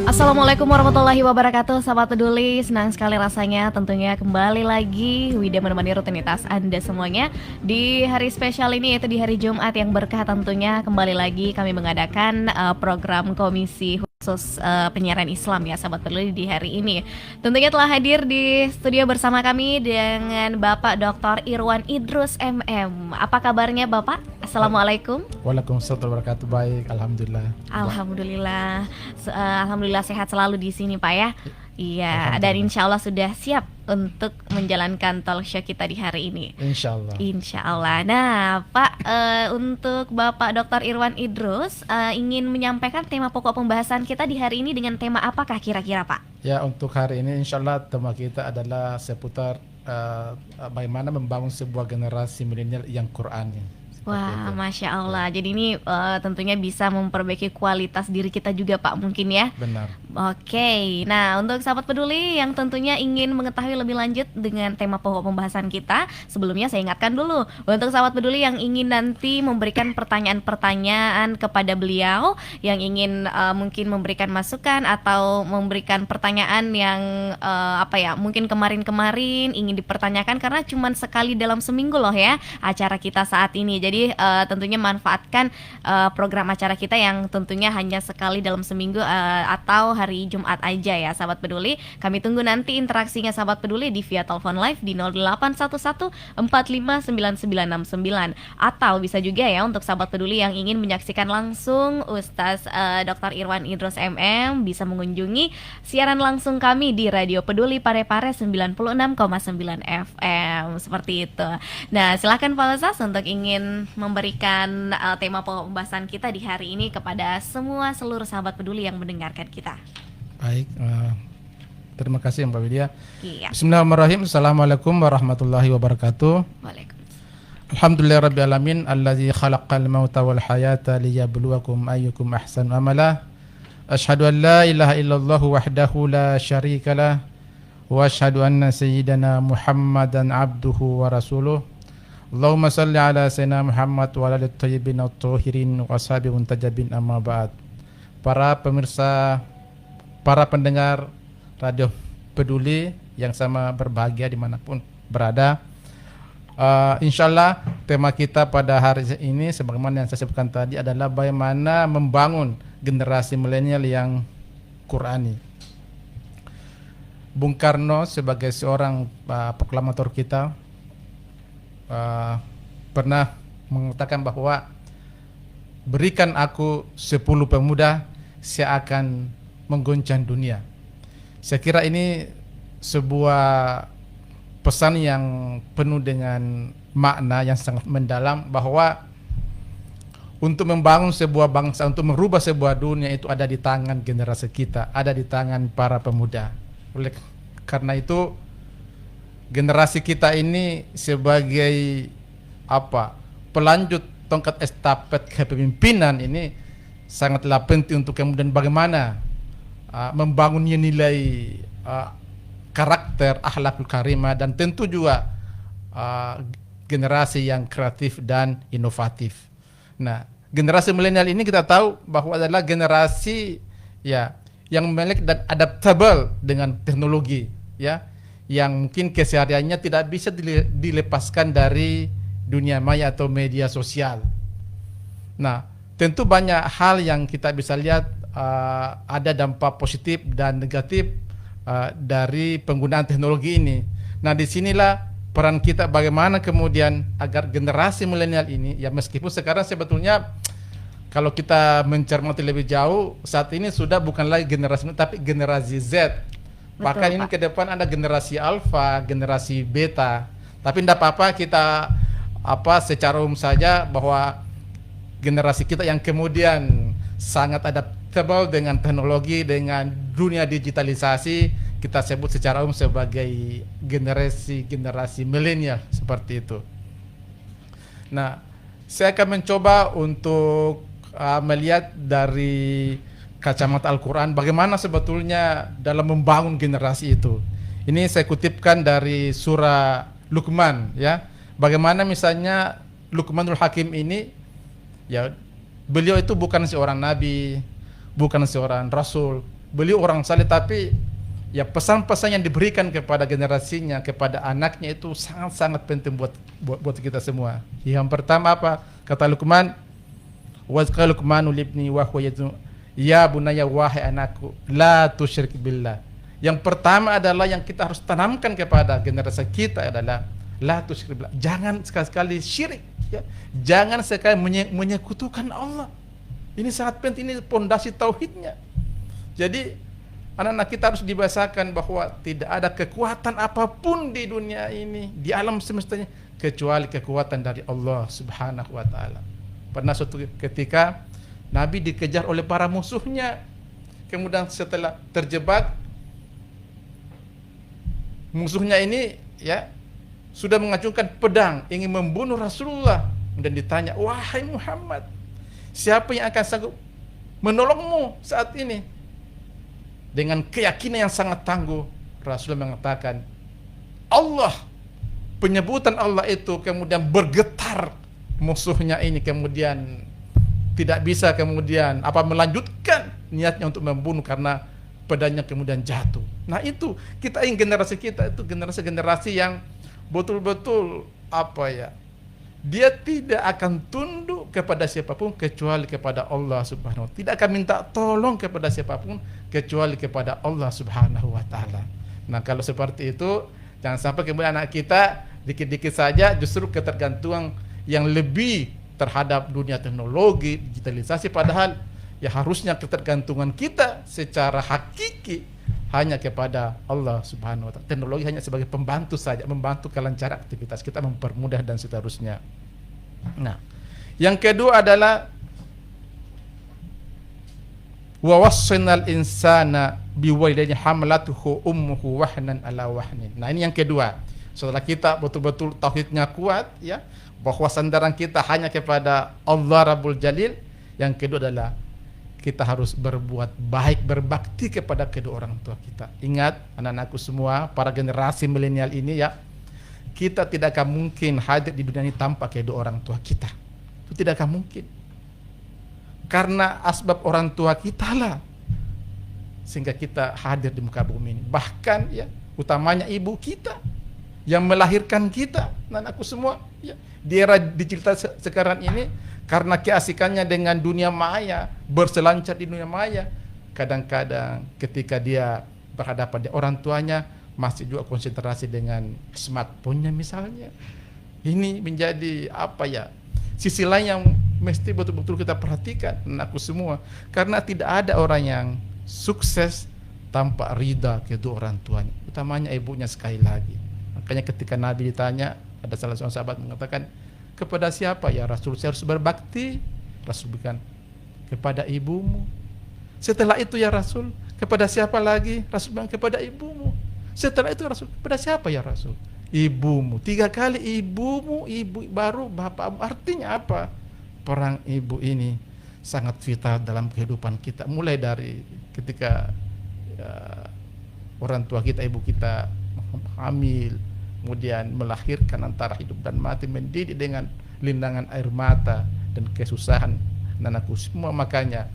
Assalamualaikum warahmatullahi wabarakatuh. Sahabat peduli, senang sekali rasanya tentunya kembali lagi Wida menemani rutinitas Anda semuanya di hari spesial ini, yaitu di hari Jumat yang berkah. Tentunya kembali lagi kami mengadakan program komisi khusus penyiaran Islam ya sahabat peduli di hari ini. Tentunya telah hadir di studio bersama kami dengan Bapak Dr. Irwan Idrus MM. Apa kabarnya Bapak? Assalamualaikum. Waalaikumsalam warahmatullahi wabarakatuh. Baik, alhamdulillah. Alhamdulillah, alhamdulillah sehat selalu di sini Pak ya. Iya, dan insya Allah sudah siap untuk menjalankan talk show kita di hari ini. Insya Allah. Insya Allah. Nah, Pak, untuk Bapak Dr. Irwan Idrus ingin menyampaikan tema pokok pembahasan kita di hari ini dengan tema apakah kira-kira Pak? Ya, untuk hari ini insya Allah tema kita adalah seputar bagaimana membangun sebuah generasi milenial yang Qurani. Wah, Masya Allah. Jadi ini tentunya bisa memperbaiki kualitas diri kita juga Pak mungkin ya. Benar. Oke, nah untuk sahabat peduli yang tentunya ingin mengetahui lebih lanjut dengan tema pokok pembahasan kita, sebelumnya saya ingatkan dulu untuk sahabat peduli yang ingin nanti memberikan pertanyaan-pertanyaan kepada beliau, yang ingin mungkin memberikan masukan atau memberikan pertanyaan yang mungkin kemarin-kemarin ingin dipertanyakan, karena cuma sekali dalam seminggu loh ya acara kita saat ini. Jadi tentunya manfaatkan program acara kita yang tentunya hanya sekali dalam seminggu atau hari Jumat aja ya sahabat peduli. Kami tunggu nanti interaksinya sahabat peduli di via telepon live di 0811459969, atau bisa juga ya untuk sahabat peduli yang ingin menyaksikan langsung Ustaz Dr. Irwan Idrus MM bisa mengunjungi siaran langsung kami di Radio Peduli Parepare 96,9 FM seperti itu. Nah, silakan Pak Ustaz untuk ingin memberikan tema pembahasan kita di hari ini kepada seluruh sahabat peduli yang mendengarkan kita. Baik, terima kasih Mbak Widya. Iya. Bismillahirrahmanirrahim. Assalamualaikum warahmatullahi wabarakatuh. Waalaikumsalam. Alhamdulillahirabbil alamin allazi khalaqal mauta wal hayata liyabluwakum ayyukum ahsanu amala. Asyhadu an la ilaha illallah wahdahu la syarikalah wa asyhadu anna sayyidana Muhammadan abduhu wa rasuluh. Allahumma salli ala sayyidina Muhammad wa ala alihi thayyibin at-thahirin wa ashabihi muntajabin, amma ba'd. Para pemirsa, para pendengar Radio Peduli yang sama berbahagia dimanapun berada, insyaallah tema kita pada hari ini sebagaimana yang saya sebutkan tadi adalah bagaimana membangun generasi milenial yang Qurani. Bung Karno sebagai seorang proklamator kita pernah mengatakan bahwa berikan aku 10 pemuda, saya akan mengguncang dunia. Saya kira ini sebuah pesan yang penuh dengan makna yang sangat mendalam, bahwa untuk membangun sebuah bangsa, untuk merubah sebuah dunia itu ada di tangan generasi kita, ada di tangan para pemuda. Oleh karena itu generasi kita ini sebagai pelanjut tongkat estafet kepemimpinan ini sangatlah penting untuk kemudian bagaimana membangun nilai karakter akhlakul karimah, dan tentu juga generasi yang kreatif dan inovatif. Nah, generasi milenial ini kita tahu bahwa adalah generasi ya yang melek dan adaptable dengan teknologi ya, yang mungkin kesehariannya tidak bisa dilepaskan dari dunia maya atau media sosial. Nah, tentu banyak hal yang kita bisa lihat ada dampak positif dan negatif dari penggunaan teknologi ini. Nah, disinilah peran kita bagaimana kemudian agar generasi milenial ini, ya meskipun sekarang sebetulnya kalau kita mencermati lebih jauh, saat ini sudah bukan lagi generasi tapi generasi Z. Bahkan ini ke depan ada generasi alfa, generasi beta. Tapi tidak apa-apa, kita secara umum saja bahwa generasi kita yang kemudian sangat adaptable dengan teknologi, dengan dunia digitalisasi, kita sebut secara umum sebagai generasi milenial, seperti itu. Nah, saya akan mencoba untuk melihat dari kacamata Al-Quran bagaimana sebetulnya dalam membangun generasi itu. Ini saya kutipkan dari surah Luqman ya. Bagaimana misalnya Luqmanul Hakim ini, ya beliau itu bukan seorang nabi, bukan seorang rasul, beliau orang saleh, tapi ya pesan-pesan yang diberikan kepada generasinya, kepada anaknya itu sangat-sangat penting buat kita semua. Yang pertama apa? Kata Luqman, wa qala Luqmanu libni wa huwa yad'u, ya bunayya, wahai anakku, la tusyrik billah. Yang pertama adalah yang kita harus tanamkan kepada generasi kita adalah la tusyrik billah. Jangan sekali-sekali syirik, ya. Jangan sekali menyekutukan Allah. Ini sangat penting, ini pondasi tauhidnya. Jadi anak-anak kita harus dibahasakan bahwa tidak ada kekuatan apapun di dunia ini, di alam semestanya, kecuali kekuatan dari Allah Subhanahu wa taala. Pernah suatu ketika Nabi dikejar oleh para musuhnya. Kemudian setelah terjebak, musuhnya ini ya sudah mengacungkan pedang ingin membunuh Rasulullah. Dan ditanya, wahai Muhammad, siapa yang akan sanggup menolongmu saat ini? Dengan keyakinan yang sangat tangguh, Rasulullah mengatakan, Allah. Penyebutan Allah itu kemudian bergetar musuhnya ini, kemudian tidak bisa kemudian melanjutkan niatnya untuk membunuh karena pedangnya kemudian jatuh. Nah itu kita ingin generasi kita itu generasi yang betul-betul dia tidak akan tunduk kepada siapapun kecuali kepada Allah Subhanahu wa taala. Tidak akan minta tolong kepada siapapun kecuali kepada Allah Subhanahu wa taala. Nah, kalau seperti itu, jangan sampai kemudian anak kita dikit-dikit saja justru ketergantungan yang lebih terhadap dunia teknologi, digitalisasi, padahal ya harusnya ketergantungan kita secara hakiki hanya kepada Allah Subhanahu wa taala. Teknologi hanya sebagai pembantu saja, membantu kelancaran aktivitas kita, mempermudah dan seterusnya. Nah, yang kedua adalah wa wassaynal insana biwalidayhi hamalatuhu ummuhu wahnan ala wahnin. Nah, ini yang kedua. Setelah kita betul-betul tauhidnya kuat, ya, bahwa sandaran kita hanya kepada Allah Rabbul Jalil, yang kedua adalah kita harus berbuat baik, berbakti kepada kedua orang tua kita. Ingat anak-anakku semua, para generasi milenial ini ya, kita tidak akan mungkin hadir di dunia ini tanpa kedua orang tua kita. Itu tidak akan mungkin. Karena asbab orang tua kita lah sehingga kita hadir di muka bumi ini. Bahkan ya, utamanya ibu kita yang melahirkan kita, anak-anakku semua ya, di era digital sekarang ini, karena keasikannya dengan dunia maya, berselancar di dunia maya, kadang-kadang ketika dia berhadapan dengan orang tuanya masih juga konsentrasi dengan smartphone-nya misalnya. Ini menjadi sisi lain yang mesti betul-betul kita perhatikan, anakku semua, karena tidak ada orang yang sukses tanpa ridha kedua orang tuanya, utamanya ibunya sekali lagi. Makanya ketika Nabi ditanya, ada salah seorang sahabat mengatakan, kepada siapa ya Rasul saya harus berbakti? Rasul bilang, kepada ibumu. Setelah itu ya Rasul, kepada siapa lagi? Rasul bilang, kepada ibumu. Setelah itu Rasul, kepada siapa ya Rasul? Ibumu. 3 kali ibumu, ibu baru bapakmu. Artinya apa? Perang ibu ini sangat vital dalam kehidupan kita. Mulai dari ketika orang tua kita, ibu kita hamil, kemudian melahirkan antara hidup dan mati, mendidik dengan lindangan air mata dan kesusahan anakku semua. Makanya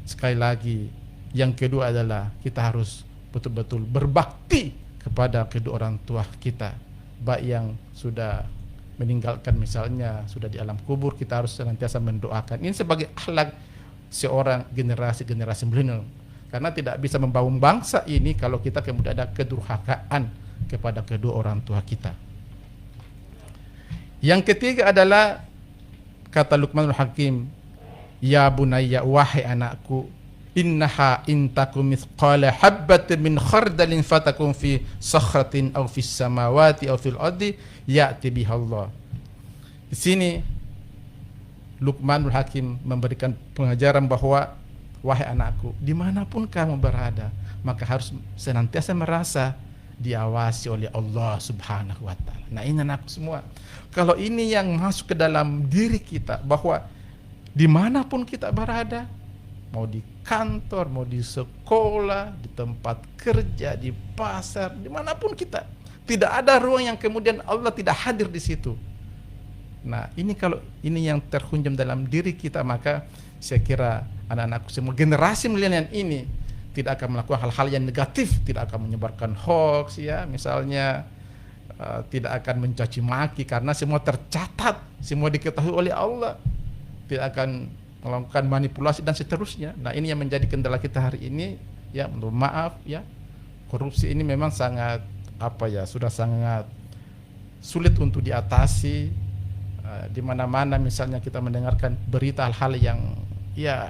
sekali lagi, yang kedua adalah kita harus betul-betul berbakti kepada kedua orang tua kita, baik yang sudah meninggalkan misalnya sudah di alam kubur, kita harus senantiasa mendoakan. Ini sebagai akhlak seorang generasi milenial, karena tidak bisa membangun bangsa ini kalau kita kemudian ada kedurhakaan kepada kedua orang tua kita. Yang ketiga adalah kata Luqmanul Hakim, ya bunayya, wahai anakku, innaha intakum mithqala habbatin min khardalin fatakum fi sakhratin aw fis samawati aw fil ardi ya'ti biha Allah. Di sini Luqmanul Hakim memberikan pengajaran bahwa wahai anakku, dimanapun kamu berada, maka harus senantiasa merasa diawasi oleh Allah Subhanahu wa taala. Nah, ini anak semua, kalau ini yang masuk ke dalam diri kita, bahwa dimanapun kita berada, mau di kantor, mau di sekolah, di tempat kerja, di pasar, dimanapun kita, tidak ada ruang yang kemudian Allah tidak hadir di situ. Nah, ini kalau ini yang terhunjam dalam diri kita, maka saya kira anak-anakku semua, generasi milenial ini tidak akan melakukan hal-hal yang negatif, tidak akan menyebarkan hoax ya, misalnya tidak akan mencaci maki karena semua tercatat, semua diketahui oleh Allah, tidak akan melakukan manipulasi dan seterusnya. Nah, ini yang menjadi kendala kita hari ini ya, mohon maaf ya. Korupsi ini memang sangat sudah sangat sulit untuk diatasi. Di mana-mana misalnya kita mendengarkan berita hal-hal yang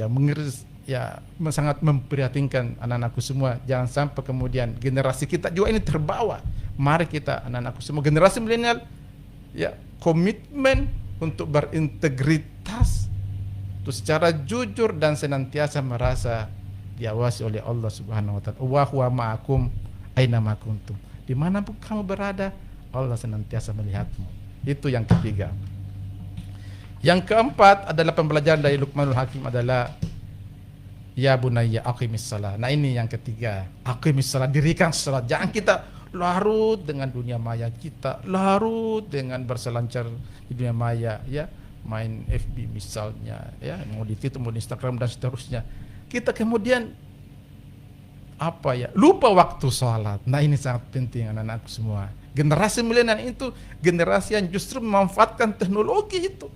mengiris ya, sangat memprihatinkan anak-anakku semua. Jangan sampai kemudian generasi kita juga ini terbawa. Mari kita anak-anakku semua, generasi milenial ya, komitmen untuk berintegritas, untuk secara jujur dan senantiasa merasa diawasi oleh Allah Subhanahu wa taala. Wa huwa ma'akum aina ma kuntum. Dimanapun kamu berada, Allah senantiasa melihatmu. Itu yang ketiga. Yang keempat adalah pembelajaran dari Luqmanul Hakim adalah ya bunayya aqimis shalah. Nah, ini yang ketiga, aqimis shalah, dirikan salat. Jangan kita larut dengan dunia maya kita, larut dengan berselancar di dunia maya ya, main FB misalnya ya, mau di Twitter, mau di Instagram dan seterusnya. Kita kemudian lupa waktu sholat. Nah, ini sangat penting anak-anakku semua. Generasi milenial itu generasi yang justru memanfaatkan teknologi itu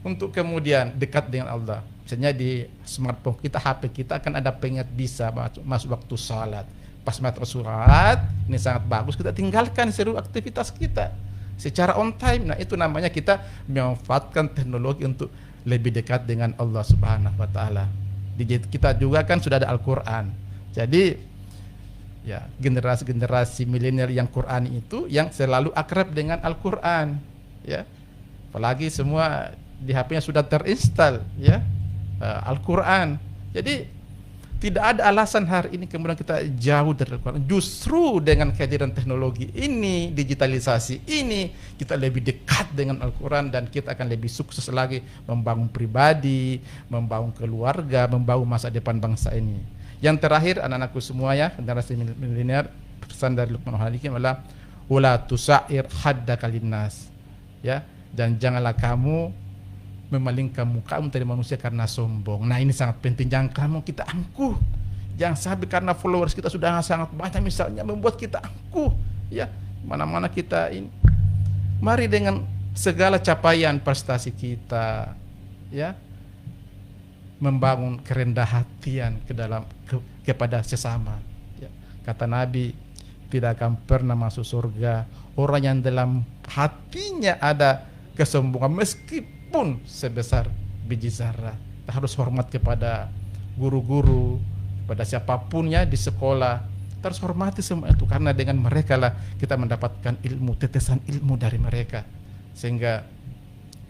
untuk kemudian dekat dengan Allah. Misalnya di smartphone kita, HP kita akan ada pengingat bisa masuk waktu sholat. Pas masuk sholat, ini sangat bagus, kita tinggalkan seluruh aktivitas kita secara on time. Nah, itu namanya kita memanfaatkan teknologi untuk lebih dekat dengan Allah Subhanahu wa taala. Di kita juga kan sudah ada Al-Qur'an. Jadi ya, generasi milenial yang Qur'ani itu yang selalu akrab dengan Al-Qur'an ya. Apalagi semua di HP-nya sudah terinstal ya Al-Qur'an. Jadi tidak ada alasan hari ini kemudian kita jauh dari Al-Qur'an. Justru dengan kehadiran teknologi ini, digitalisasi ini, kita lebih dekat dengan Al-Qur'an dan kita akan lebih sukses lagi membangun pribadi, membangun keluarga, membangun masa depan bangsa ini. Yang terakhir anak-anakku semua ya, generasi milenial, pesan dari Luqmanul Hakim adalah wala tusair haddaka linnas ya, dan janganlah kamu memalingkan mukamu dari manusia karena sombong. Nah, ini sangat penting, jangan kamu kita angkuh. Jangan sampai karena followers kita sudah sangat banyak misalnya membuat kita angkuh ya, mana-mana kita ini. Mari dengan segala capaian prestasi kita ya, membangun kerendah hatian kepada sesama ya. Kata Nabi, tidak akan pernah masuk surga orang yang dalam hatinya ada kesombongan meskipun sebesar biji zarah. Kita harus hormat kepada guru-guru, pada siapapun ya di sekolah. Kita harus hormati semua itu, karena dengan mereka lah kita mendapatkan ilmu, tetesan ilmu dari mereka. Sehingga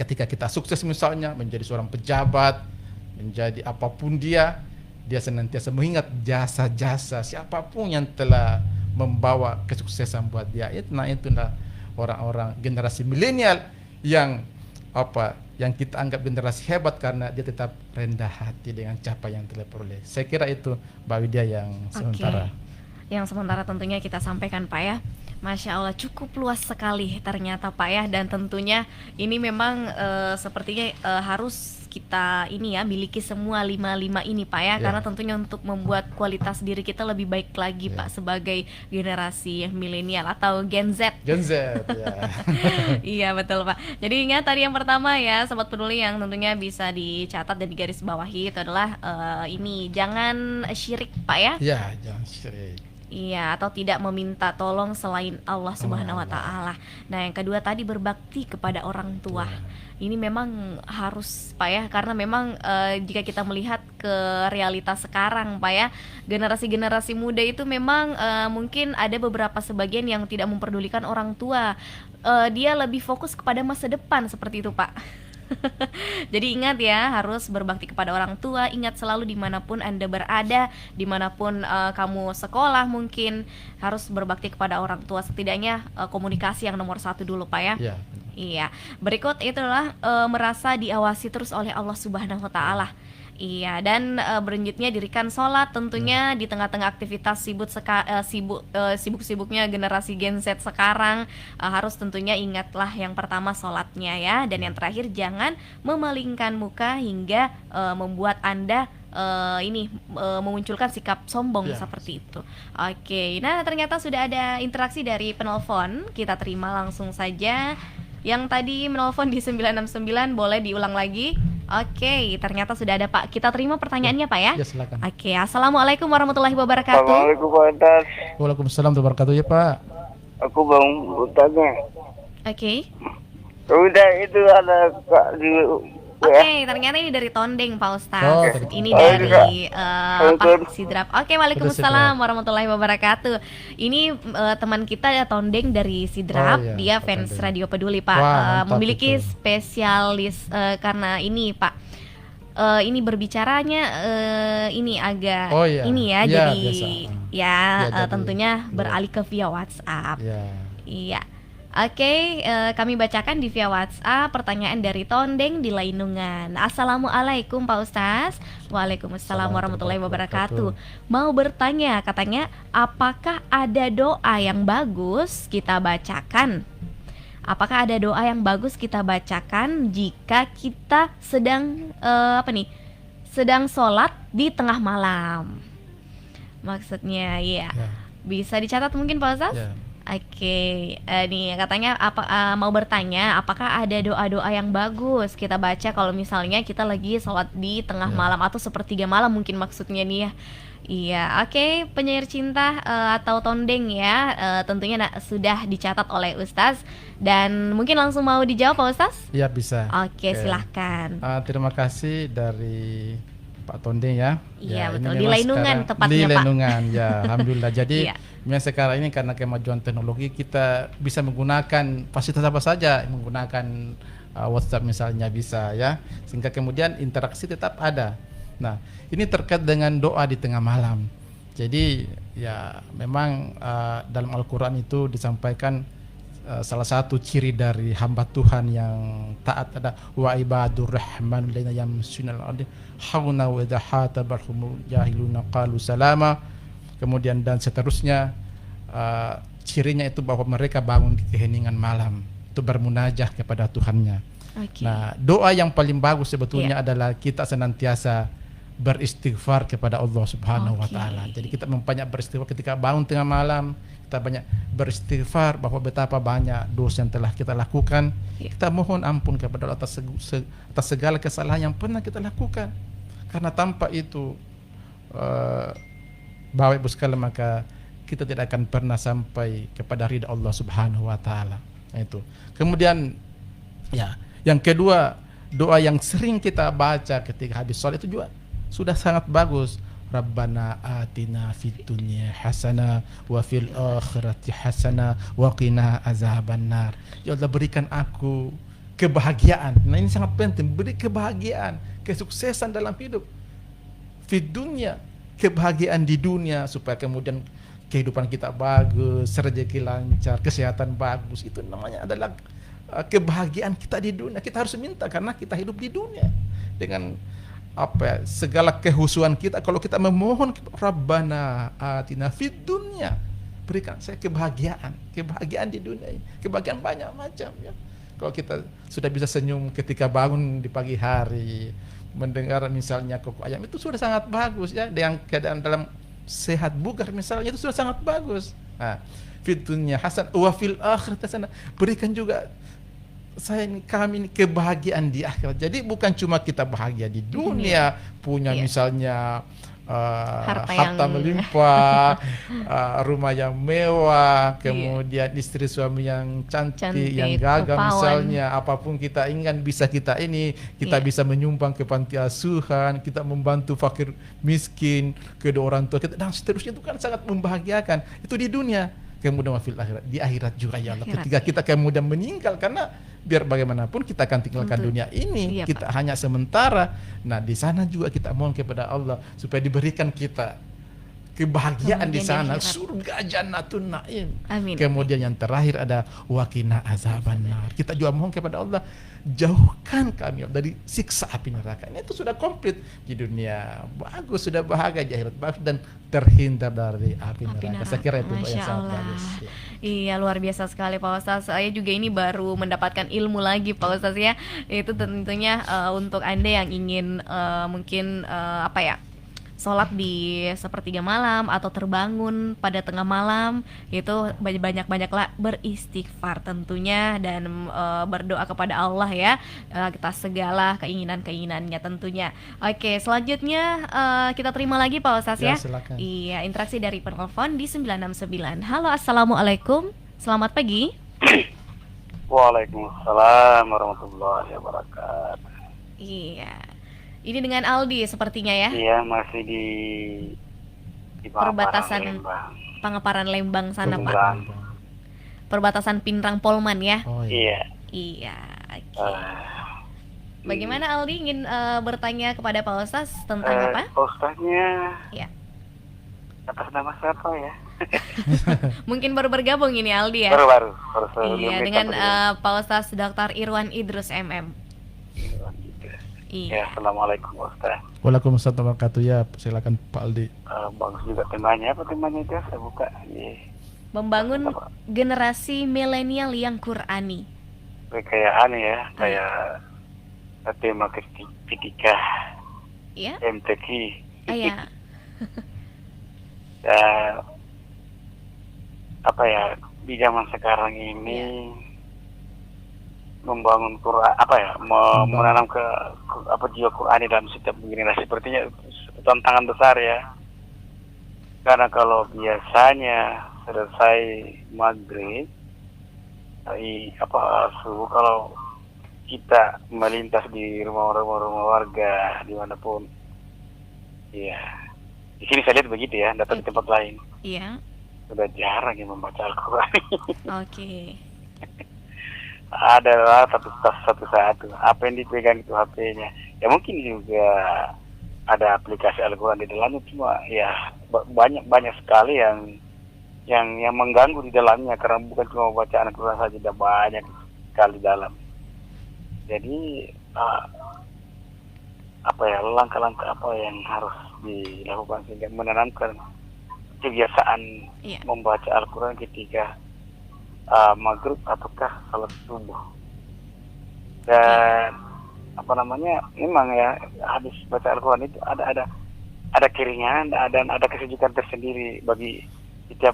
ketika kita sukses misalnya menjadi seorang pejabat, menjadi apapun dia senantiasa mengingat jasa-jasa siapapun yang telah membawa kesuksesan buat dia. Nah, itulah orang-orang generasi milenial yang kita anggap generasi hebat karena dia tetap rendah hati dengan capaian yang telah peroleh. Saya kira itu Mbak Widya yang sementara. Yang sementara tentunya kita sampaikan Pak ya. Masya Allah, cukup luas sekali ternyata Pak ya, dan tentunya ini memang sepertinya harus kita ini ya, miliki semua 5 ini Pak ya, karena tentunya untuk membuat kualitas diri kita lebih baik lagi Pak sebagai generasi milenial atau Gen Z. Gen Z ya. Iya betul Pak. Jadi ingat tadi yang pertama ya, Sobat Peduli, yang tentunya bisa dicatat dan digaris bawahi itu adalah ini, jangan syirik Pak ya. Ya, jangan syirik. Iya, atau tidak meminta tolong selain Allah Subhanahu wa taala. Nah, yang kedua tadi berbakti kepada orang tua. Ini memang harus Pak ya, karena memang jika kita melihat ke realitas sekarang Pak ya, generasi-generasi muda itu memang mungkin ada beberapa sebagian yang tidak memperdulikan orang tua. Dia lebih fokus kepada masa depan seperti itu Pak. Jadi ingat ya, harus berbakti kepada orang tua. Ingat selalu dimanapun Anda berada, dimanapun kamu sekolah mungkin, harus berbakti kepada orang tua. Setidaknya komunikasi yang nomor 1 dulu Pak ya. Iya, berikut itulah merasa diawasi terus oleh Allah Subhanahu wa taala. Iya, dan berlanjutnya dirikan sholat tentunya di tengah-tengah aktivitas sibuk-sibuknya generasi Gen Z sekarang, harus tentunya ingatlah yang pertama sholatnya ya, dan yang terakhir jangan memalingkan muka hingga membuat Anda memunculkan sikap sombong Ya. seperti itu. Oke, nah ternyata sudah ada interaksi dari penelpon, kita terima langsung saja. Yang tadi menelpon di 969 boleh diulang lagi. Oke, ternyata sudah ada Pak. Kita terima pertanyaannya Pak ya. Ya, silakan. Oke, Assalamualaikum warahmatullahi wabarakatuh. Assalamualaikum Pak Ustaz. Waalaikumsalam warahmatullahi wabarakatuh ya Pak. Aku mau bertanya. Oke. Udah itu ada Kak di Oke, ternyata ini dari Tondeng Pak Ustaz. Oh, dari Ini Tondeng. dari Assalamualaikum. Pak Sidrap. Oke, Waalaikumsalam warahmatullahi wabarakatuh. Ini teman kita ya Tondeng dari Sidrap. Oh, iya, Dia Pak fans Tondeng. Radio Peduli Pak. Wah, mantap Memiliki itu. spesialis karena ini Pak. Ini berbicaranya ini agak Oh, iya. ini ya, Iya, jadi biasa. ya Ya, jadi- tentunya beralih ke via WhatsApp. Ya. Iya. Oke, kami bacakan di via WhatsApp pertanyaan dari Tondeng di Lainungan. Assalamualaikum Pak Ustaz. Waalaikumsalam warahmatullahi wabarakatuh. Mau bertanya, katanya, apakah ada doa yang bagus kita bacakan? Apakah ada doa yang bagus kita bacakan jika kita sedang sedang sholat di tengah malam? Maksudnya, iya. Ya. Bisa dicatat mungkin Pak Ustaz? Ya. Oke, nih katanya mau bertanya apakah ada doa-doa yang bagus kita baca kalau misalnya kita lagi sholat di tengah Ya. malam atau sepertiga malam mungkin maksudnya nih ya. Iya, oke, penyair cinta atau Tondeng ya, tentunya sudah dicatat oleh Ustaz dan mungkin langsung mau dijawab Pak Ustaz? Ya, bisa. Oke, silahkan. Terima kasih dari Pak Tondeng ya. Iya, ini betul. memang Di Lainungan sekarang- tepatnya, Di Pak. Lainungan ya, alhamdulillah. Jadi Iya. memang sekarang ini karena kemajuan teknologi kita bisa menggunakan fasilitas apa saja, menggunakan WhatsApp misalnya bisa ya, sehingga kemudian interaksi tetap ada. Nah, ini terkait dengan doa di tengah malam. Jadi ya memang dalam Al-Quran itu disampaikan salah satu ciri dari hamba Tuhan yang taat ada wa ibadur rahman alladziina yamshuna 'alal ardi hauna wa idza hatabahum jahiluna qalu salama. Kemudian dan seterusnya, cirinya itu bahwa mereka bangun di keheningan malam itu bermunajah kepada Tuhannya. Oke. Nah, doa yang paling bagus sebetulnya adalah kita senantiasa beristighfar kepada Allah Subhanahu wa Oke. taala. Jadi kita memperbanyak beristighfar ketika bangun tengah malam, kita banyak beristighfar bahwa betapa banyak dosa yang telah kita lakukan. Ya. Kita mohon ampun kepada Allah atas segala kesalahan yang pernah kita lakukan. Karena tanpa itu Bapak Ibu sekalian, maka kita tidak akan pernah sampai kepada ridha Allah Subhanahu wa taala. Nah, itu. Kemudian ya, yang kedua, doa yang sering kita baca ketika habis sholat itu juga sudah sangat bagus. Rabbana atina fid dunya hasanah wa fil akhirati hasanah wa qina azabannar. Ya Allah, berikan aku kebahagiaan. Nah, ini sangat penting, beri kebahagiaan, kesuksesan dalam hidup. Fid dunya, kebahagiaan di dunia supaya kemudian kehidupan kita bagus, rezeki lancar, kesehatan bagus. Itu namanya adalah kebahagiaan kita di dunia. Kita harus minta karena kita hidup di dunia dengan segala kehusuan kita. Kalau kita memohon Rabbana atina fid dunya, berikan saya kebahagiaan di dunia ini. Kebahagiaan banyak macam ya. Kalau kita sudah bisa senyum ketika bangun di pagi hari, mendengar misalnya kokok ayam, itu sudah sangat bagus ya. Dengan keadaan dalam sehat bugar misalnya, itu sudah sangat bagus. Nah, fid dunya hasan wa fil akhirati hasanah, berikan juga kami ini kebahagiaan di akhirat. Jadi bukan cuma kita bahagia di dunia, punya Iya. misalnya Harta harta yang- melimpah, rumah yang mewah, Iya. kemudian istri suami yang cantik, Cantik, yang gagah rupawan. misalnya, apapun kita inginkan bisa kita kita Iya. bisa menyumbang ke panti asuhan, kita membantu fakir miskin, kedua orang tua kita, dan seterusnya. Itu kan sangat membahagiakan. Itu di dunia. Kemudian wafil akhirat, di akhirat juga ya Allah. Akhirat, Ketika iya. kita kemudian meninggal, karena biar bagaimanapun kita akan tinggalkan Tentu. dunia ini, Iya, kita hanya sementara. Nah, di sana juga kita mohon kepada Allah supaya diberikan kita kebahagiaan di Kebahagiaan di sana, akhirat. surga jannatun naim. Amin. Kemudian yang terakhir ada waqina azabannar. Kita juga mohon kepada Allah, jauhkan kami dari siksa api neraka. Ini itu sudah komplit di dunia, bagus, sudah bahagia di akhirat, bagus, dan terhindar dari api neraka. Saya kira itu Pak, yang Masya sangat Allah. bagus. Ya. Iya, luar biasa sekali Pak Ustaz. Saya juga ini baru mendapatkan ilmu lagi Pak Ustaz ya. Itu tentunya untuk Anda yang ingin mungkin apa ya, sholat di sepertiga malam atau terbangun pada tengah malam, itu banyak-banyaklah beristighfar tentunya, dan berdoa kepada Allah ya, atas segala keinginan-keinginannya tentunya. Oke, selanjutnya kita terima lagi Pak Ustaz ya. Ya, silakan. Iya, interaksi dari penelpon di 969. Halo, assalamualaikum, selamat pagi. Waalaikumsalam warahmatullahi wabarakatuh. Iya, ini dengan Aldi sepertinya ya. Iya, masih di Perbatasan Lembang. Pangaparan Lembang sana Pak. Lembang. Perbatasan Pinrang Polman ya. Oh iya. Iya. Iya. Oke. Bagaimana Aldi ingin bertanya kepada Pak Ustaz tentang apa? Ustaznya Ya. atas nama siapa ya? Mungkin baru bergabung ini Aldi ya. Baru Iya, dengan Pak Ustaz Dr. Irwan Idrus MM. Ya, Iya. assalamualaikum Ustaz. Waalaikumsalam warahmatullahi wabarakatuh. Ya, silakan Pak Aldi. Bagus juga temanya. Apa temanya itu? Saya buka. Iya. Membangun generasi milenial yang Qurani. Kayak aneh ya, kayak tema ketika Iya. MTQ. Iya. Dan apa ya, di zaman sekarang ini membangun Quran, apa ya, menanam ke apa jiwa Qurani dalam setiap generasi, sepertinya tantangan besar ya. Karena kalau biasanya selesai maghrib, subuh, kalau kita melintas di rumah warga dimanapun, ya di sini saya lihat begitu ya, datang di tempat lain Iya. sudah jarang yang membaca Al-Quran. Oke. Adalah satu-satu apa yang dipegang itu HP-nya. Ya mungkin juga ada aplikasi Al-Quran di dalamnya, cuma ya banyak sekali yang mengganggu di dalamnya, karena bukan cuma bacaan Al-Quran saja, ada banyak sekali dalam. Jadi apa ya, langkah-langkah apa yang harus dilakukan sehingga menanamkan kebiasaan membaca Al-Quran ketika maghrib ataukah salat subuh. Dan apa namanya, memang ya, habis baca Al-Quran itu ada keringanan dan ada kesejukan tersendiri bagi setiap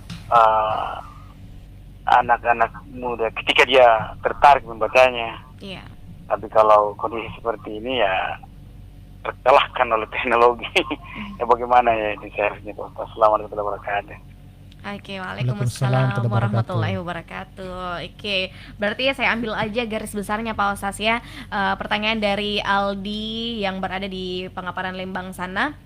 anak-anak muda ketika dia tertarik membacanya. Iya. Tapi kalau kondisi seperti ini ya terkalahkan oleh teknologi. Ya bagaimana ya ini seharusnya Pak. Assalamualaikum warahmatullahi wabarakatuh. Oke, Waalaikumsalam waalaikumsalam warahmatullahi wabarakatuh. Oke, berarti ya saya ambil aja garis besarnya Pak Ustaz ya. Pertanyaan dari Aldi yang berada di Pangaparan Lembang sana.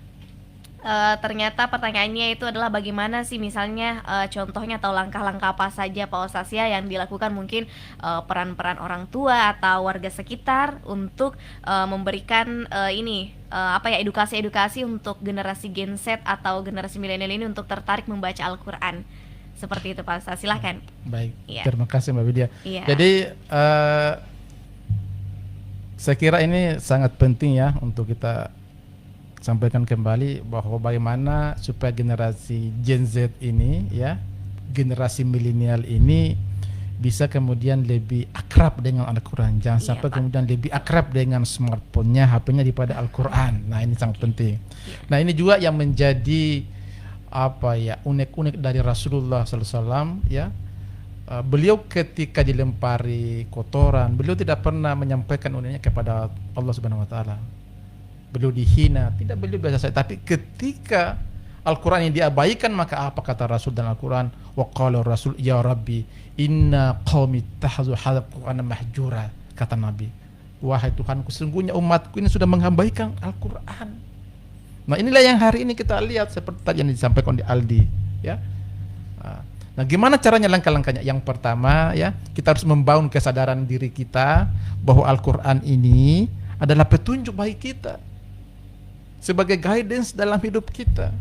Ternyata pertanyaannya itu adalah bagaimana sih misalnya contohnya atau langkah-langkah apa saja Pak Ustaz ya yang dilakukan, mungkin peran-peran orang tua atau warga sekitar untuk memberikan edukasi-edukasi untuk generasi Gen Z atau generasi milenial ini untuk tertarik membaca Al-Quran. Seperti itu Pak Ustaz, silahkan. Baik, Iya. terima kasih Mbak Widya. Iya. Jadi saya kira ini sangat penting ya untuk kita sampaikan kembali bahwa bagaimana supaya generasi Gen Z ini ya, generasi milenial ini bisa kemudian lebih akrab dengan Al-Quran. Jangan sampai kemudian lebih akrab dengan smartphone-nya, HP-nya daripada Al-Quran. Nah, ini sangat penting. Nah, ini juga yang menjadi apa ya, unik-unik dari Rasulullah SAW ya. Beliau ketika dilempari kotoran, beliau tidak pernah menyampaikan uniknya kepada Allah Subhanahu wa taala. Beliau dihina, tidak, beliau biasa saja. Tapi ketika Al-Quran ini diabaikan, maka apa kata Rasul dan Al-Quran? Wa qala Rasul, ya Rabbi, inna qaumi ittakhadhu hadzal Qur'ana mahjura. Kata Nabi, wahai Tuhanku, sesungguhnya umatku ini sudah mengabaikan Al-Quran. Nah, inilah yang hari ini kita lihat seperti tadi yang disampaikan di Aldi ya. Nah, gimana caranya, langkah-langkahnya? Yang pertama ya, kita harus membangun kesadaran diri kita bahwa Al-Quran ini adalah petunjuk bagi kita, sebagai guidance dalam hidup kita.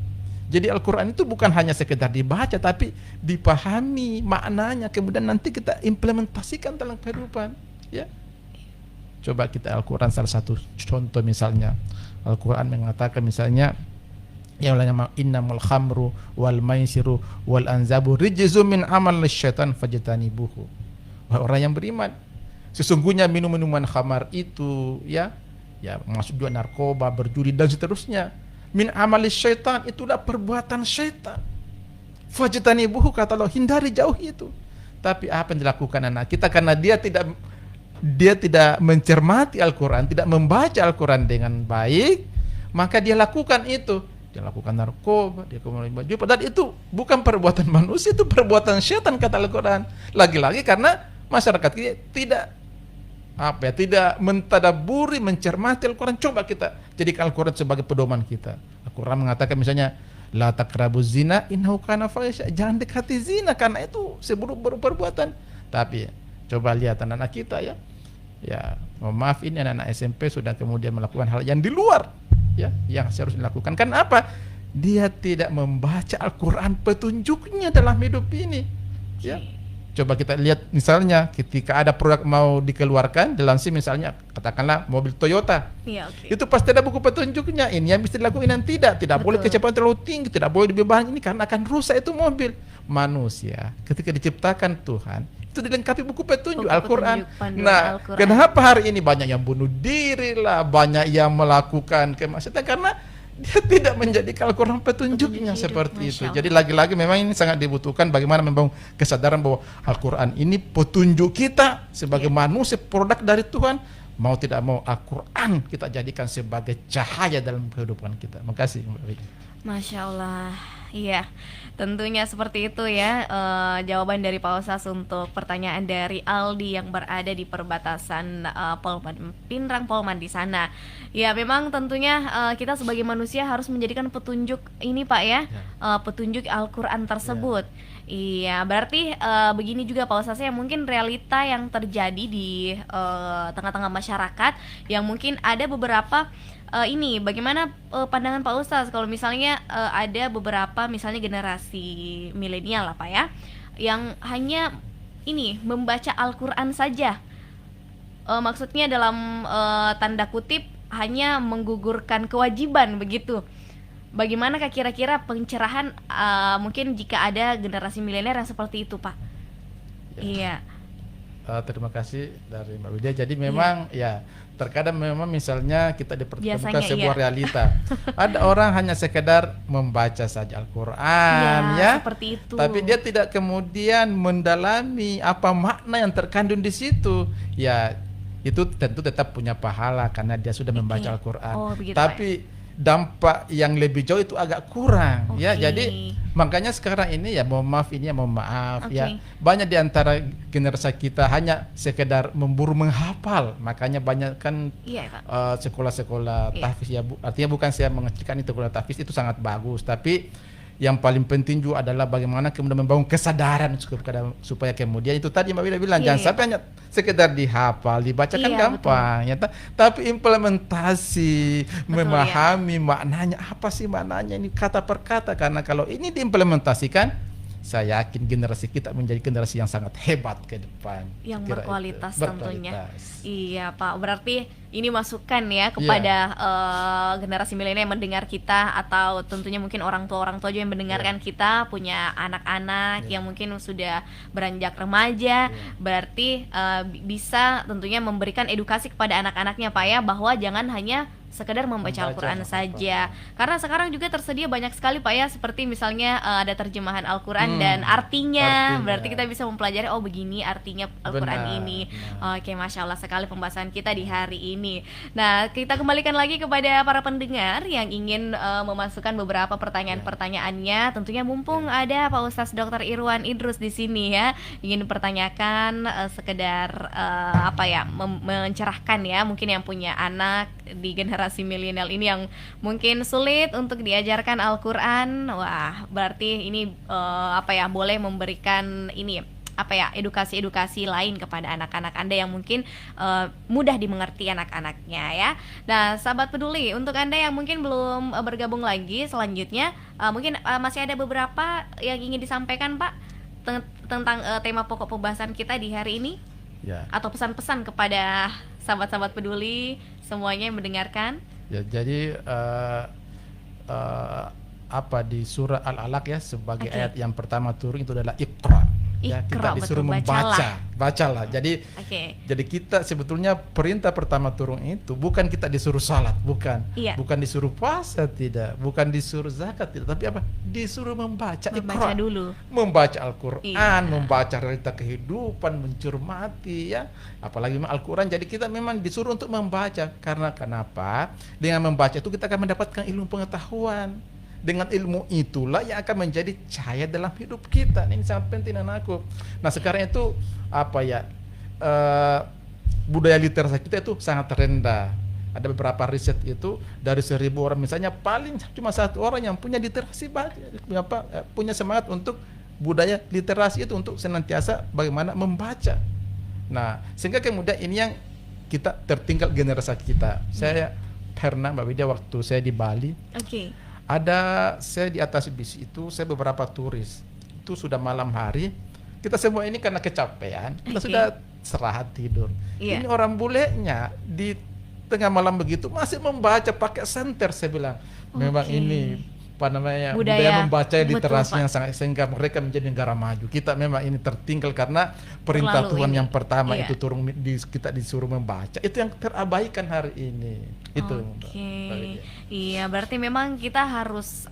Jadi Al-Quran itu bukan hanya sekedar dibaca, tapi dipahami maknanya, kemudian nanti kita implementasikan dalam kehidupan. Ya, coba kita Al-Quran salah satu contoh misalnya, Al-Quran mengatakan misalnya, yang lainnya innamal khamru wal maisiru wal anzabu rijzum min amal syaitan fajtanibuhu. Wahai orang yang beriman, sesungguhnya minuman khamar itu ya masuk juga narkoba, berjudi dan seterusnya, min amali syaitan, itulah perbuatan syaitan. Fajtanibuhu, kata Allah, hindari jauh itu. Tapi apa yang dilakukan anak kita karena dia tidak mencermati Al-Quran, tidak membaca Al-Quran dengan baik, maka dia lakukan itu. Dia lakukan narkoba, dia kemudian baju, padahal itu bukan perbuatan manusia, itu perbuatan syaitan, kata Al-Quran. Lagi-lagi karena masyarakat kita tidak mentadaburi, mencermati Al-Quran. Coba kita jadikan Al-Quran sebagai pedoman kita. Al-Quran mengatakan misalnya, la taqrabuz zina innahu kana fahisha, jangan dekati zina karena itu seburuk-buruk perbuatan. Tapi coba lihat anak-anak kita ya, maaf, ini anak-anak SMP sudah kemudian melakukan hal yang di luar ya yang seharusnya dilakukan. Kan apa? Dia tidak membaca Al-Quran petunjuknya dalam hidup ini. Ya, coba kita lihat misalnya ketika ada produk mau dikeluarkan dalam SIM misalnya, katakanlah mobil Toyota. Iya, oke. Itu pasti ada buku petunjuknya. Ini yang bisa dilakukan, ini yang tidak. Tidak boleh kecepatan terlalu tinggi, tidak boleh dibebahan ini karena akan rusak itu mobil. Manusia ketika diciptakan Tuhan itu dilengkapi buku petunjuk Al-Quran. Nah, Al-Quran. kenapa hari ini banyak yang bunuh diri lah, banyak yang melakukan kemaksiatan karena dia tidak menjadikan Al-Quran petunjuknya seperti itu. Jadi lagi-lagi memang ini sangat dibutuhkan bagaimana membangun kesadaran bahwa Al-Quran ini petunjuk kita sebagai manusia, produk dari Tuhan. Mau tidak mau Al-Quran kita jadikan sebagai cahaya dalam kehidupan kita. Makasih. Masya Allah. Iya, tentunya seperti itu ya jawaban dari Pak Ustaz untuk pertanyaan dari Aldi yang berada di perbatasan Polman, Pinrang Polman di sana. Ya, memang tentunya kita sebagai manusia harus menjadikan petunjuk ini Pak ya, petunjuk Al-Quran tersebut. Iya, berarti begini juga Pak Ustaz ya, mungkin realita yang terjadi di tengah-tengah masyarakat yang mungkin ada beberapa ini bagaimana pandangan Pak Ustaz kalau misalnya ada beberapa misalnya generasi milenial lah Pak ya, yang hanya ini membaca Al-Quran saja, maksudnya dalam tanda kutip hanya menggugurkan kewajiban begitu. Bagaimanakah kira-kira pencerahan mungkin jika ada generasi milenial yang seperti itu Pak? Iya. Terima kasih dari Mbak Widya. Jadi memang terkadang memang misalnya kita dipertemukan sebuah realita. Ada orang hanya sekedar membaca saja Al-Quran seperti itu. Tapi dia tidak kemudian mendalami apa makna yang terkandung di situ. Ya, itu tentu tetap punya pahala karena dia sudah membaca Al-Quran. Tapi dampak yang lebih jauh itu agak kurang ya. Jadi makanya sekarang ini ya mohon maaf ya, banyak di antara generasi kita hanya sekedar memburu menghafal. Makanya banyak kan sekolah-sekolah tahfiz ya, artinya bukan saya mengecilkan itu, sekolah tahfiz itu sangat bagus, tapi yang paling penting juga adalah bagaimana kemudian membangun kesadaran supaya kemudian itu tadi Mbak Wida bilang jangan sampai hanya sekedar dihafal, dibaca kan gampang ya, tapi implementasi, memahami maknanya, apa sih maknanya ini kata per kata, karena kalau ini diimplementasikan saya yakin generasi kita menjadi generasi yang sangat hebat ke depan, yang berkualitas tentunya. Iya Pak, berarti ini masukan ya kepada generasi milenial yang mendengar kita, atau tentunya mungkin orang tua juga yang mendengarkan kita, punya anak-anak yang mungkin sudah beranjak remaja, berarti bisa tentunya memberikan edukasi kepada anak-anaknya Pak ya, bahwa jangan hanya sekedar membaca Al-Quran saja. Karena sekarang juga tersedia banyak sekali Pak ya, seperti misalnya ada terjemahan Al-Quran dan artinya. Berarti kita bisa mempelajari, oh begini artinya Al-Quran ini. Oke, Masya Allah sekali pembahasan kita di hari ini. Nah, kita kembalikan lagi kepada para pendengar yang ingin memasukkan beberapa pertanyaan-pertanyaannya. Tentunya mumpung ada Pak Ustaz Dr. Irwan Idrus di sini ya, ingin dipertanyakan sekedar mencerahkan ya, mungkin yang punya anak di generasi milenial ini yang mungkin sulit untuk diajarkan Al-Quran. Wah, berarti ini boleh memberikan ini edukasi-edukasi lain kepada anak-anak Anda yang mungkin mudah dimengerti anak-anaknya ya. Nah, sahabat peduli, untuk Anda yang mungkin belum bergabung lagi selanjutnya, mungkin masih ada beberapa yang ingin disampaikan Pak tentang tema pokok pembahasan kita di hari ini, Ya. atau pesan-pesan kepada sahabat-sahabat peduli semuanya yang mendengarkan. Ya, jadi apa di surah Al-Alaq ya sebagai Oke. ayat yang pertama turun itu adalah Iqra. Ya, Iqra, kita disuruh betul, bacalah. Jadi Oke. jadi kita sebetulnya perintah pertama turun itu bukan kita disuruh salat, bukan. Iya. Bukan disuruh puasa, tidak. Bukan disuruh zakat, tidak. Tapi apa? Disuruh membaca Membaca Iqra. dulu. Membaca Al-Qur'an, Iya. membaca realita kehidupan, mencermati ya. Apalagi Al-Qur'an. Jadi kita memang disuruh untuk membaca. Karena kenapa? Dengan membaca itu kita akan mendapatkan ilmu pengetahuan. Dengan ilmu itulah yang akan menjadi cahaya dalam hidup kita. Ini sangat penting anakku. Nah, sekarang itu apa ya? Budaya literasi kita itu sangat rendah. Ada beberapa riset itu dari 1.000 orang misalnya paling cuma 1 orang yang punya literasi punya semangat untuk budaya literasi itu untuk senantiasa bagaimana membaca. Nah, sehingga kemudian ini yang kita tertinggal generasi kita. Saya pernah Mbak Widya waktu saya di Bali, Oke. saya di atas bis itu saya beberapa turis. Itu sudah malam hari. Kita semua ini karena kecapean, kita Oke. sudah istirahat tidur. Iya. Ini orang bulenya di tengah malam begitu masih membaca pakai senter, saya bilang. Memang Oke. ini apa namanya Budaya. budaya membaca Betul, literasi Pak. yang sangat, sehingga mereka menjadi negara maju. Kita memang ini tertinggal karena perintah Terlalu Tuhan ini. yang pertama Iya. itu turun kita disuruh membaca. Itu yang terabaikan hari ini. Itu Mbak Widya. Iya, berarti memang kita harus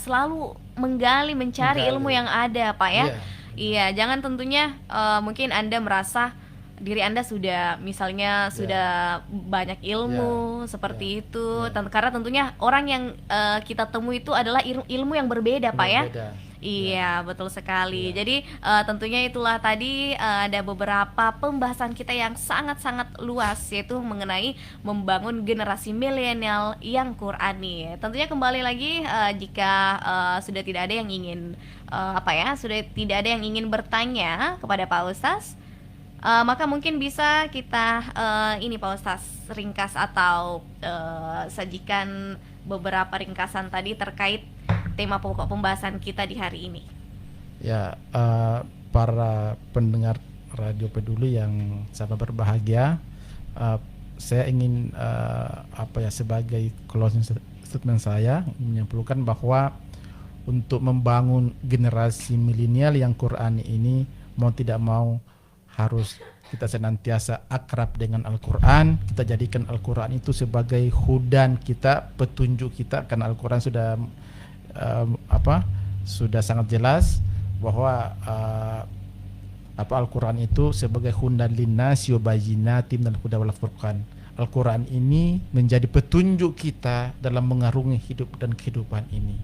selalu menggali, mencari Menggali. ilmu yang ada, Pak ya. Iya. Iya, jangan tentunya mungkin Anda merasa diri Anda sudah misalnya sudah banyak ilmu seperti itu. Karena tentunya orang yang kita temui itu adalah ilmu yang berbeda, Pak ya. Berbeda. Iya, betul sekali. Iya. Jadi tentunya itulah tadi ada beberapa pembahasan kita yang sangat-sangat luas, yaitu mengenai membangun generasi milenial yang Qurani. Tentunya kembali lagi jika sudah tidak ada yang ingin sudah tidak ada yang ingin bertanya kepada Pak Ustaz, maka mungkin bisa kita ini Pak Ustaz ringkas atau sajikan beberapa ringkasan tadi terkait tema pokok pembahasan kita di hari ini. Ya, para pendengar Radio Peduli yang sangat berbahagia, saya ingin sebagai closing statement saya menyimpulkan bahwa untuk membangun generasi milenial yang Qurani ini mau tidak mau harus kita senantiasa akrab dengan Al-Quran. Kita jadikan Al-Quran itu sebagai hudan kita, petunjuk kita, karena Al-Quran sudah sudah sangat jelas bahwa Al-Quran itu sebagai hudan linnasi wa bayyinatin minal huda wal furqan. Al-Quran ini menjadi petunjuk kita dalam mengarungi hidup dan kehidupan ini.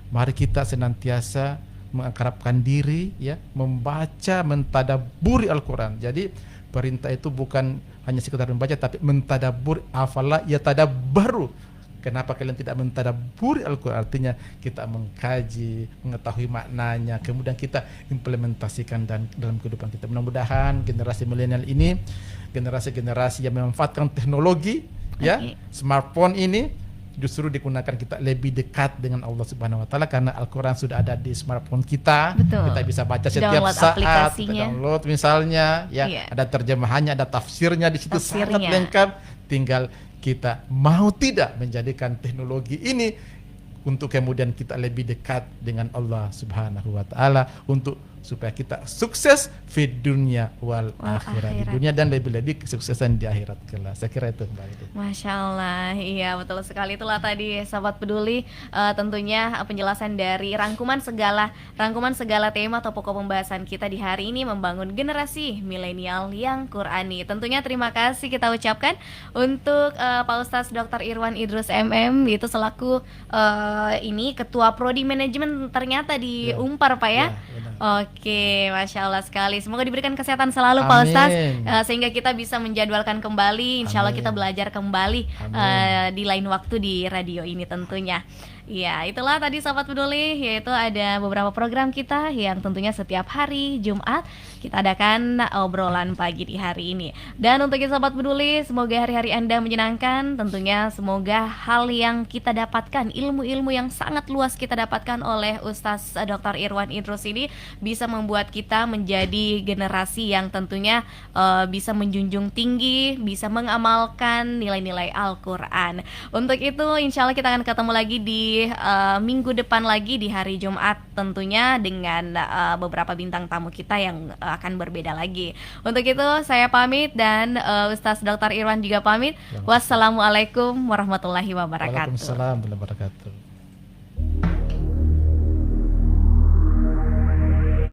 Mari kita senantiasa mengakrabkan diri ya, membaca, mentadaburi Al-Quran. Jadi perintah itu bukan hanya sekedar membaca, tapi mentadabur. Afala yatadabbaru. Kenapa kalian tidak mentadaburi Al-Quran? Artinya kita mengkaji, mengetahui maknanya, kemudian kita implementasikan dalam kehidupan kita. Mudah-mudahan generasi milenial ini generasi-generasi yang memanfaatkan teknologi ya, smartphone ini justru digunakan kita lebih dekat dengan Allah Subhanahu wa taala, karena Al-Qur'an sudah ada di smartphone kita. Betul. Kita bisa baca setiap Download saat, aplikasinya. kita download misalnya ya, Iya. ada terjemahannya, ada tafsirnya di situ, sangat Tafsirnya. lengkap. Tinggal kita mau tidak menjadikan teknologi ini untuk kemudian kita lebih dekat dengan Allah Subhanahu wa taala, untuk supaya kita sukses di dunia wal akhirat. Di dunia dan lebih-lebih kesuksesan di akhirat kelak. Saya kira itu Mbak Ida. Masya Allah, iya betul sekali. Itulah tadi sahabat peduli, tentunya penjelasan dari rangkuman segala tema atau pokok pembahasan kita di hari ini, membangun generasi milenial yang Qurani. Tentunya terima kasih kita ucapkan untuk Pak Ustadz Dr. Irwan Idrus MM, itu selaku ini Ketua Prodi Manajemen ternyata di Ya. Unpar Pak ya. Ya, benar. Oke, Masya Allah sekali. Semoga diberikan kesehatan selalu Pak Ustaz, Amin. sehingga kita bisa menjadwalkan kembali. Insya Allah Amin. kita belajar kembali Amin. di lain waktu di radio ini tentunya. Ya, itulah tadi Sobat Peduli, yaitu ada beberapa program kita yang tentunya setiap hari Jumat kita adakan obrolan pagi di hari ini. Dan untuk itu Sobat Peduli, semoga hari-hari Anda menyenangkan. Tentunya semoga hal yang kita dapatkan, ilmu-ilmu yang sangat luas kita dapatkan oleh Ustaz Dr. Irwan Idrus ini bisa membuat kita menjadi generasi yang tentunya bisa menjunjung tinggi, bisa mengamalkan nilai-nilai Al-Quran. Untuk itu insya Allah kita akan ketemu lagi di minggu depan lagi di hari Jumat tentunya dengan beberapa bintang tamu kita yang akan berbeda lagi. Untuk itu saya pamit dan Ustaz Dr. Irwan juga pamit. Wassalamualaikum warahmatullahi wabarakatuh. Waalaikumsalam warahmatullahi wabarakatuh.